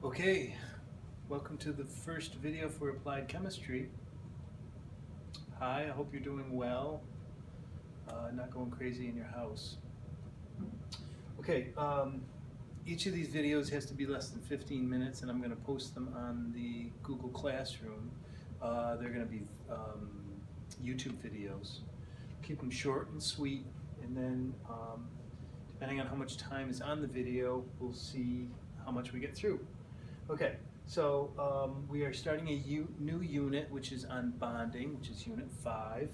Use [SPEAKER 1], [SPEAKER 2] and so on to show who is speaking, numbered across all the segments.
[SPEAKER 1] Okay, welcome to the first video for Applied Chemistry. Hi, I hope you're doing well, not going crazy in your house. Okay, each of these videos has to be less than 15 minutes and I'm going to post them on the Google Classroom. They're going to be YouTube videos. Keep them short and sweet, and then depending on how much time is on the video, we'll see how much we get through. Okay, so we are starting a new unit, which is on bonding, which is Unit 5.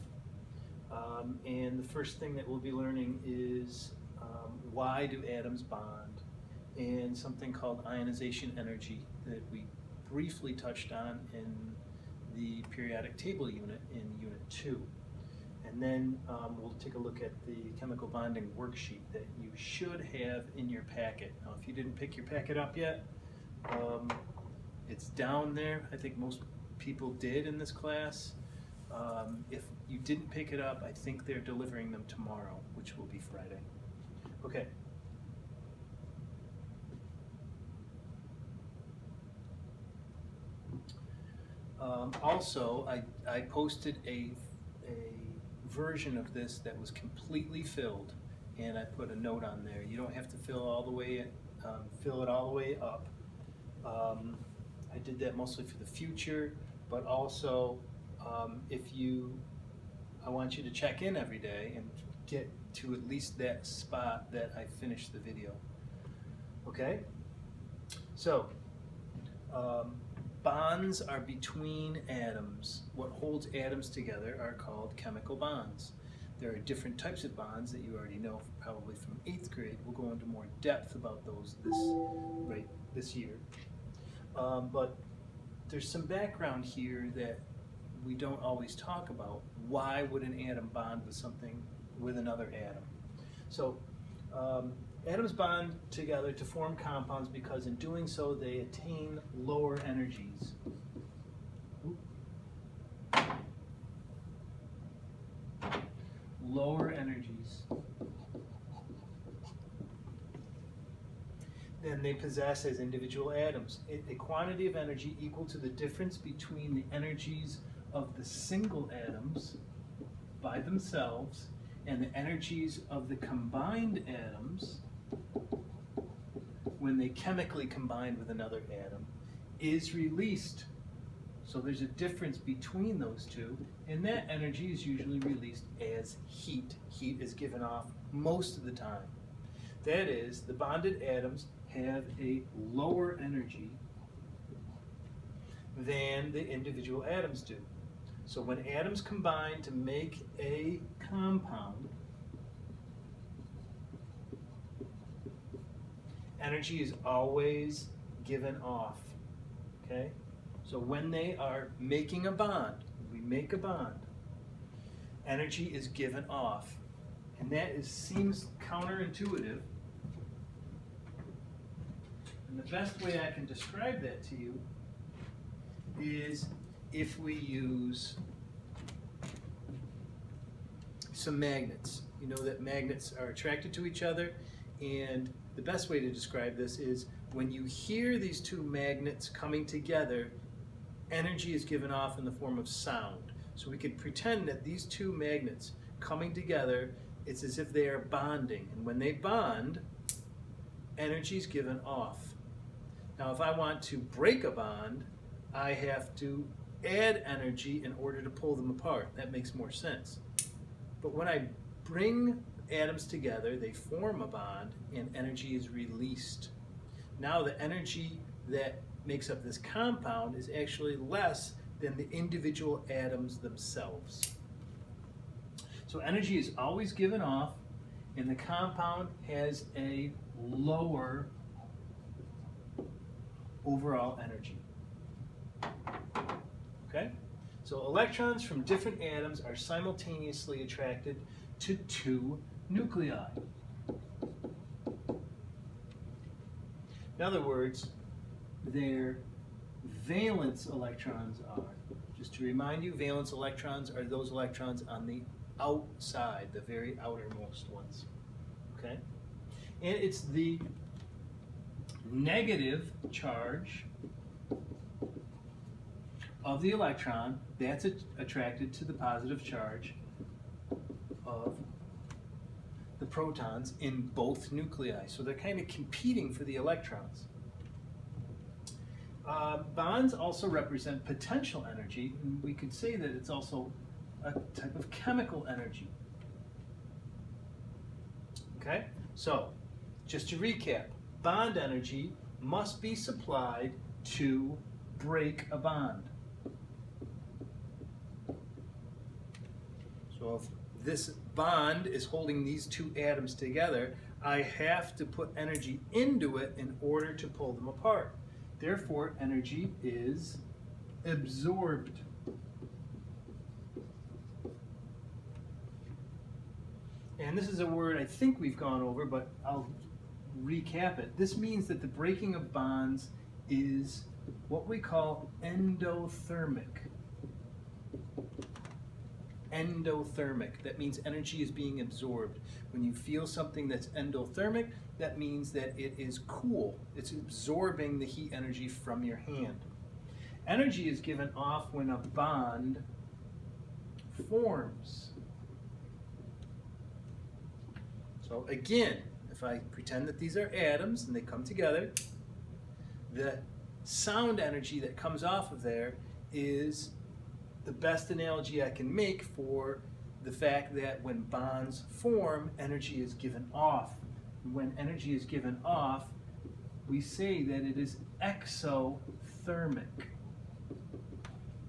[SPEAKER 1] And the first thing that we'll be learning is why do atoms bond, and something called ionization energy that we briefly touched on in the periodic table unit in Unit 2. And then we'll take a look at the chemical bonding worksheet that you should have in your packet. Now, if you didn't pick your packet up yet, it's down there. I think most people did in this class. If you didn't pick it up, I think they're delivering them tomorrow, which will be Friday. Okay. Also, I posted a version of this that was completely filled, and I put a note on there. You don't have to fill all the way, fill it all the way up. I did that mostly for the future, but also I want you to check in every day and get to at least that spot that I finished the video. Okay? So, bonds are between atoms. What holds atoms together are called chemical bonds. There are different types of bonds that you already know probably from 8th grade. We'll go into more depth about those this year. But there's some background here that we don't always talk about. Why would an atom bond with another atom? So atoms bond together to form compounds because in doing so they attain lower energies. Lower energies than they possess as individual atoms. A quantity of energy equal to the difference between the energies of the single atoms by themselves and the energies of the combined atoms when they chemically combine with another atom is released. So there's a difference between those two, and that energy is usually released as heat. Heat is given off most of the time. That is, the bonded atoms have a lower energy than the individual atoms do. So when atoms combine to make a compound, energy is always given off. Okay? So when they are making a bond, we make a bond, energy is given off. And that seems counterintuitive. And the best way I can describe that to you is if we use some magnets. You know that magnets are attracted to each other, and the best way to describe this is when you hear these two magnets coming together, energy is given off in the form of sound. So we could pretend that these two magnets coming together, it's as if they are bonding, and when they bond, energy is given off. Now if I want to break a bond, I have to add energy in order to pull them apart. That makes more sense. But when I bring atoms together, they form a bond and energy is released. Now the energy that makes up this compound is actually less than the individual atoms themselves. So energy is always given off, and the compound has a lower overall energy. Okay? So electrons from different atoms are simultaneously attracted to two nuclei. In other words, their valence electrons are. Just to remind you, valence electrons are those electrons on the outside, the very outermost ones. Okay? And it's the negative charge of the electron, that's attracted to the positive charge of the protons in both nuclei. So they're kind of competing for the electrons. Bonds also represent potential energy, and we could say that it's also a type of chemical energy. Okay, so just to recap, bond energy must be supplied to break a bond. So if this bond is holding these two atoms together, I have to put energy into it in order to pull them apart. Therefore, energy is absorbed. And this is a word I think we've gone over, but I'll recap it. This means that the breaking of bonds is what we call endothermic. Endothermic. That means energy is being absorbed. When you feel something that's endothermic, that means that it is cool. It's absorbing the heat energy from your hand. Energy is given off when a bond forms. So again, if I pretend that these are atoms and they come together, the sound energy that comes off of there is the best analogy I can make for the fact that when bonds form, energy is given off. When energy is given off, we say that it is exothermic.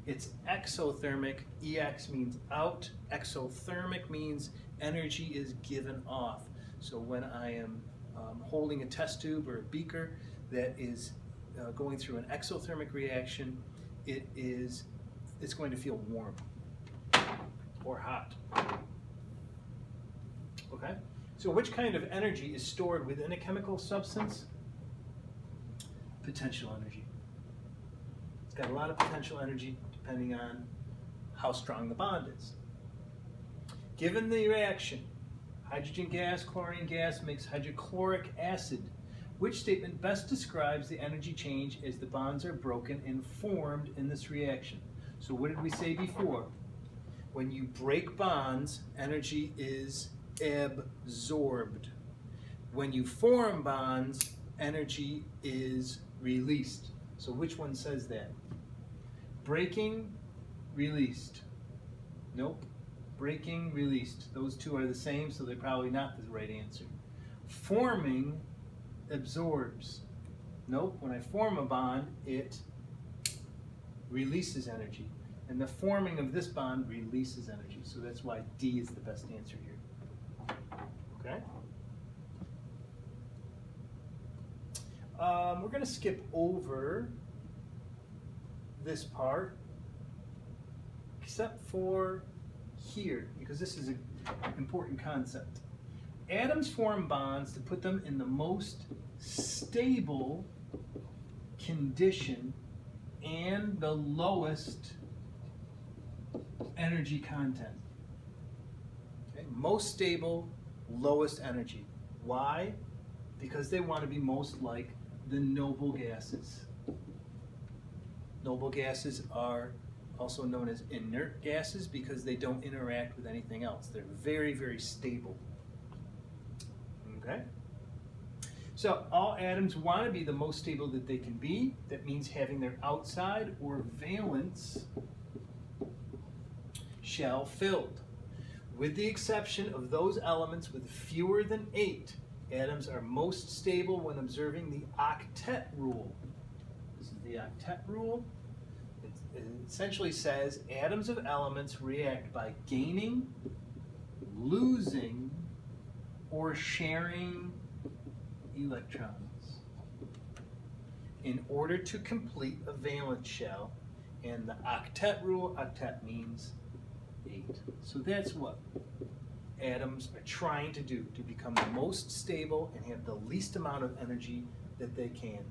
[SPEAKER 1] It's exothermic. EX means out. Exothermic means energy is given off. So when I am holding a test tube or a beaker that is going through an exothermic reaction, it's going to feel warm or hot. Okay? So which kind of energy is stored within a chemical substance? Potential energy. It's got a lot of potential energy depending on how strong the bond is. Given the reaction, hydrogen gas, chlorine gas makes hydrochloric acid. Which statement best describes the energy change as the bonds are broken and formed in this reaction? So what did we say before? When you break bonds, energy is absorbed. When you form bonds, energy is released. So which one says that? Breaking, released. Nope. Breaking, released. Those two are the same, so they're probably not the right answer. Forming absorbs. Nope. When I form a bond, it releases energy. And the forming of this bond releases energy. So that's why D is the best answer here. Okay? We're going to skip over this part, except for here, because this is an important concept. Atoms form bonds to put them in the most stable condition and the lowest energy content. Okay? Most stable, lowest energy. Why? Because they want to be most like the noble gases. Noble gases are also known as inert gases because they don't interact with anything else. They're very, very stable. Okay? So all atoms want to be the most stable that they can be. That means having their outside or valence shell filled. With the exception of those elements with fewer than 8, atoms are most stable when observing the octet rule. This is the octet rule. It essentially says atoms of elements react by gaining, losing, or sharing electrons in order to complete a valence shell. And the octet rule, octet means 8. So that's what atoms are trying to do, to become the most stable and have the least amount of energy that they can.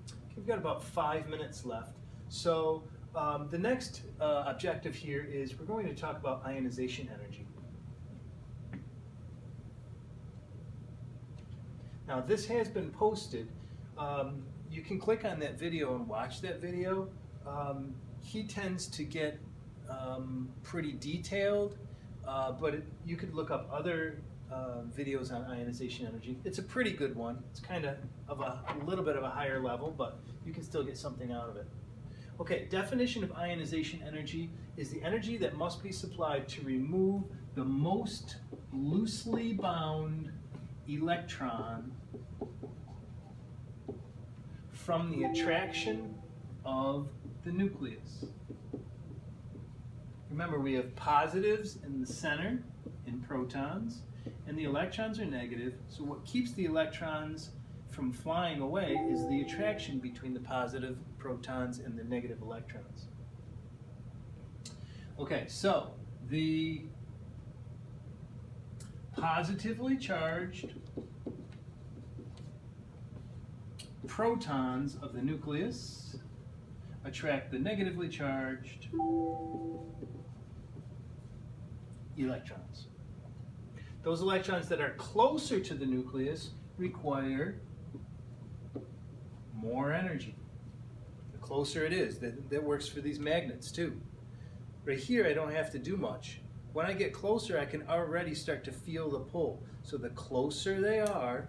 [SPEAKER 1] Okay, we've got about 5 minutes left. So the next objective here is we're going to talk about ionization energy. Now this has been posted. You can click on that video and watch that video. He tends to get pretty detailed, but you could look up other videos on ionization energy. It's a pretty good one. It's kind of a little bit of a higher level, but you can still get something out of it. Okay, definition of ionization energy is the energy that must be supplied to remove the most loosely bound electron from the attraction of the nucleus. Remember, we have positives in the center, in protons, and the electrons are negative, so what keeps the electrons from flying away is the attraction between the positive protons and the negative electrons. Okay, so the positively charged protons of the nucleus attract the negatively charged electrons. Those electrons that are closer to the nucleus require more energy. The closer it is, that works for these magnets too. Right here, I don't have to do much. When I get closer, I can already start to feel the pull. So the closer they are,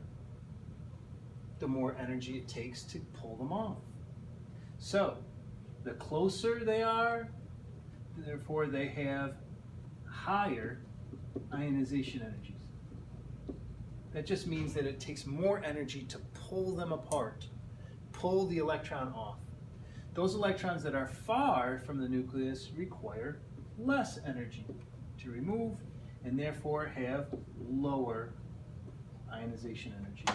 [SPEAKER 1] the more energy it takes to pull them off. So the closer they are, therefore they have higher ionization energies. That just means that it takes more energy to pull them apart, pull the electron off. Those electrons that are far from the nucleus require less energy to remove and therefore have lower ionization energies.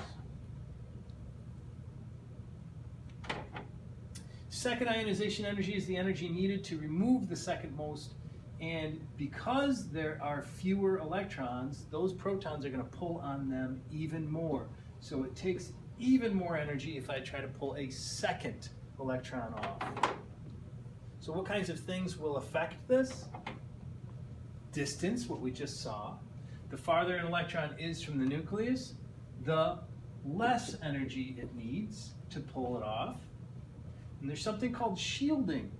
[SPEAKER 1] Second ionization energy is the energy needed to remove the second most, and because there are fewer electrons, those protons are going to pull on them even more. So it takes even more energy if I try to pull a second electron off. So what kinds of things will affect this? Distance, what we just saw. The farther an electron is from the nucleus, the less energy it needs to pull it off. And there's something called shielding.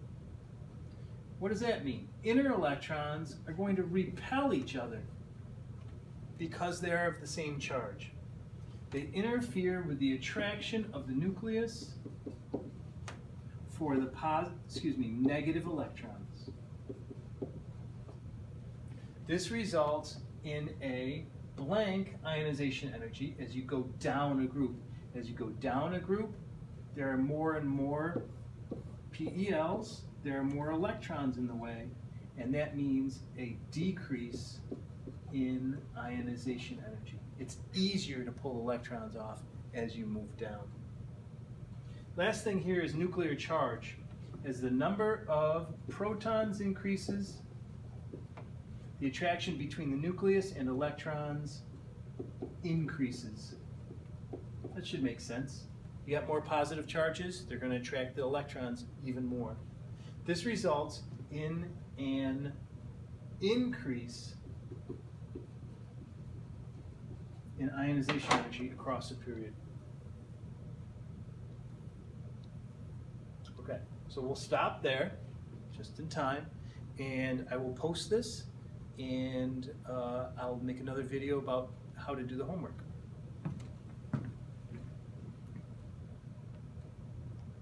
[SPEAKER 1] What does that mean? Inner electrons are going to repel each other because they are of the same charge. They interfere with the attraction of the nucleus for the negative electrons. This results in a blank ionization energy as you go down a group. As you go down a group, there are more and more PELs, there are more electrons in the way, and that means a decrease in ionization energy. It's easier to pull electrons off as you move down. Last thing here is nuclear charge. As the number of protons increases, the attraction between the nucleus and electrons increases. That should make sense. You got more positive charges, they're going to attract the electrons even more. This results in an increase in ionization energy across a period. Okay, so we'll stop there just in time, and I will post this, and I'll make another video about how to do the homework.